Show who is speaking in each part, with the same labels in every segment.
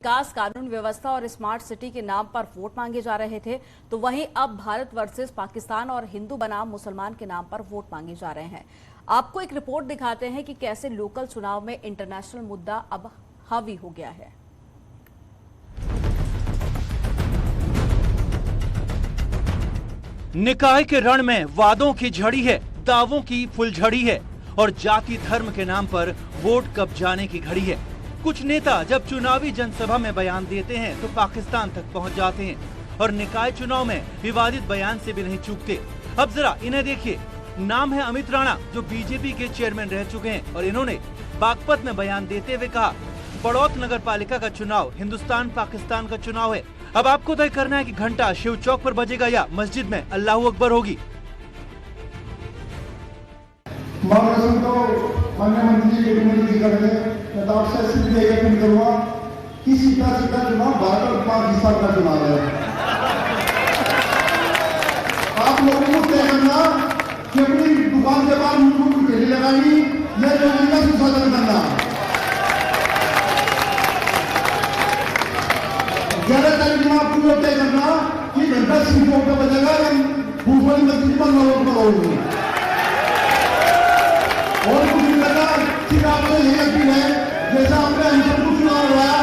Speaker 1: विकास, कानून व्यवस्था और स्मार्ट सिटी के नाम पर वोट मांगे जा रहे थे, तो वहीं अब भारत वर्सेस पाकिस्तान और हिंदू बनाम मुसलमान के नाम पर वोट मांगे जा रहे हैं। आपको एक रिपोर्ट दिखाते हैं कि कैसे लोकल चुनाव में इंटरनेशनल मुद्दा अब हावी हो गया है।
Speaker 2: निकाय के रण में वादों की झड़ी है, दावों की फुलझड़ी है और जाति धर्म के नाम पर वोट कब जाने की घड़ी है। कुछ नेता जब चुनावी जनसभा में बयान देते हैं तो पाकिस्तान तक पहुंच जाते हैं और निकाय चुनाव में विवादित बयान से भी नहीं चूकते। अब जरा इन्हें देखिए। नाम है अमित राणा, जो बीजेपी के चेयरमैन रह चुके हैं और इन्होंने बागपत में बयान देते हुए कहा, बड़ौत नगर पालिका का चुनाव हिंदुस्तान पाकिस्तान का चुनाव है। अब आपको तय करना है कि घंटा शिव चौक पर बजेगा या मस्जिद में अल्लाहू अकबर होगी।
Speaker 3: माननीय मंत्री जी कि सीधा चुनाव भारत और पाकिस्तान का चुनाव है। आप लोगों को तय करना कि अपनी दुकान के बाहर मुंह ठेली लगानी या लोगों का सुशासन करना। ग्यारह तारीख में आपको लोग तय करना कि घंटा सीटों पर बजेगा या भूखोली मस्जिद पर लोगों पर होगी। और कुछ नहीं करना, सिर्फ आपको यही यकीन है जैसा आपने अंचल को चुनाव लड़ाया,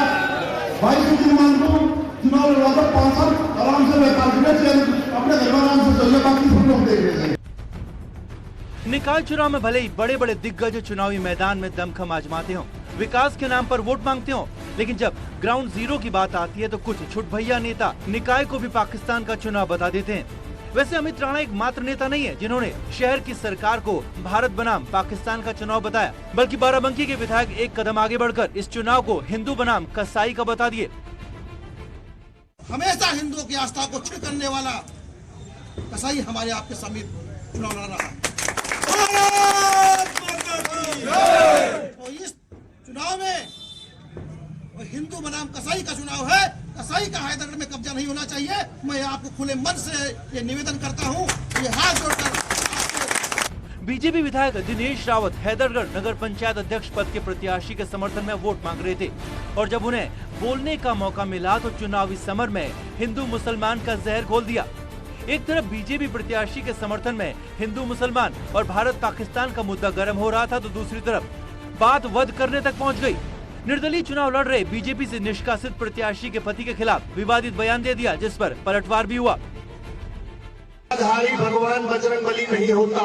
Speaker 3: 22 मुसलमान को चुनाव लड़ा था, 5 साल आराम से अपने घर में आराम से चलिए, बाकी सब लोग देख रहे हैं।
Speaker 2: निकाय चुनाव में भले ही बड़े बड़े दिग्गज चुनावी मैदान में दमखम आजमाते हों, विकास के नाम पर वोट मांगते हों, लेकिन जब ग्राउंड जीरो की बात आती है तो कुछ छुटभैया नेता निकाय को भी पाकिस्तान का चुनाव बता देते हैं। वैसे अमित राणा एक मात्र नेता नहीं है जिन्होंने शहर की सरकार को भारत बनाम पाकिस्तान का चुनाव बताया, बल्कि बाराबंकी के विधायक एक कदम आगे बढ़कर इस चुनाव को हिंदू बनाम कसाई का बता दिए।
Speaker 4: हमेशा हिंदुओं की आस्था को छीन करने वाला कसाई हमारे आपके सामने चुनाव लड़ रहा है। तो इस चुनाव में हिंदू बनाम कसाई का चुनाव है। कसाई का हैदरगढ़ में कब्जा नहीं होना चाहिए। मैं आपको खुले मन से ये निवेदन करता हूँ, ये हाथ जोड़कर।
Speaker 2: बीजेपी विधायक दिनेश रावत हैदरगढ़ नगर पंचायत अध्यक्ष पद के प्रत्याशी के समर्थन में वोट मांग रहे थे और जब उन्हें बोलने का मौका मिला तो चुनावी समर में हिंदू मुसलमान का जहर घोल दिया। एक तरफ बीजेपी प्रत्याशी के समर्थन में हिंदू मुसलमान और भारत पाकिस्तान का मुद्दा गर्म हो रहा था, तो दूसरी तरफ बात वध करने तक पहुँच गयी। निर्दलीय चुनाव लड़ रहे बीजेपी से निष्कासित प्रत्याशी के पति के खिलाफ विवादित बयान दे दिया, जिस पर पलटवार भी हुआ।
Speaker 5: भगवान बजरंगबली नहीं होता,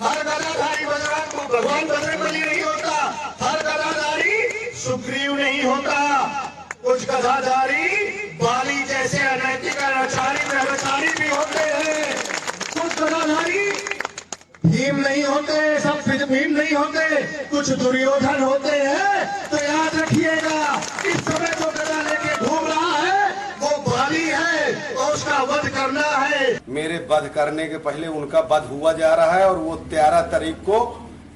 Speaker 5: हर गदाधारी भगवान को भगवान बजरंगबली नहीं होता, हर गदाधारी सुग्रीव नहीं होता। कुछ गदाधारी बाली जैसे अनैतिक अनाचारी भी होते हैं। कुछ गदाधारी भीम नहीं होते, सब भीम नहीं होते, कुछ दुर्योधन होते हैं। तो याद रखिएगा, इस समय जो गदा लेके घूम रहा है वो बाली है और उसका वध करना है।
Speaker 6: मेरे वध करने के पहले उनका वध हुआ जा रहा है और वो 13 तारीख को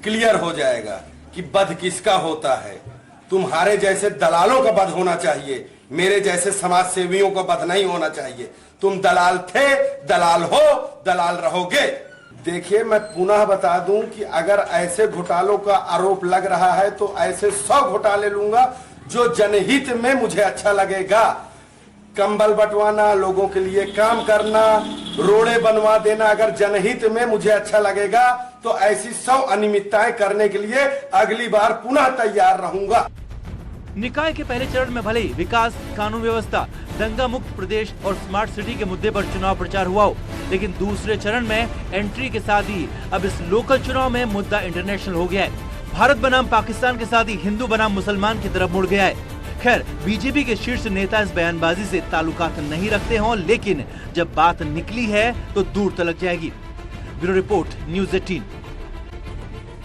Speaker 6: क्लियर हो जाएगा कि वध किसका होता है। तुम्हारे जैसे दलालों का वध होना चाहिए, मेरे जैसे समाज सेवियों का वध नहीं होना चाहिए। तुम दलाल थे, दलाल हो, दलाल रहोगे। देखिए, मैं पुनः बता दूं कि अगर ऐसे घोटालों का आरोप लग रहा है तो ऐसे 100 घोटाले लूंगा जो जनहित में मुझे अच्छा लगेगा। कंबल बंटवाना, लोगों के लिए काम करना, रोड़े बनवा देना, अगर जनहित में मुझे अच्छा लगेगा तो ऐसी 100 अनियमितताएं करने के लिए अगली बार पुनः तैयार रहूंगा।
Speaker 2: निकाय के पहले चरण में भले ही विकास, कानून व्यवस्था, दंगा मुक्त प्रदेश और स्मार्ट सिटी के मुद्दे पर चुनाव प्रचार हुआ हो, लेकिन दूसरे चरण में एंट्री के साथ ही अब इस लोकल चुनाव में मुद्दा इंटरनेशनल हो गया है। भारत बनाम पाकिस्तान के साथ ही हिंदू बनाम मुसलमान की तरफ मुड़ गया है। खैर, बीजेपी के शीर्ष नेता इस बयानबाजी से ताल्लुकात नहीं रखते हों, लेकिन जब बात निकली है तो दूर तलक जाएगी। Bureau report, news 18।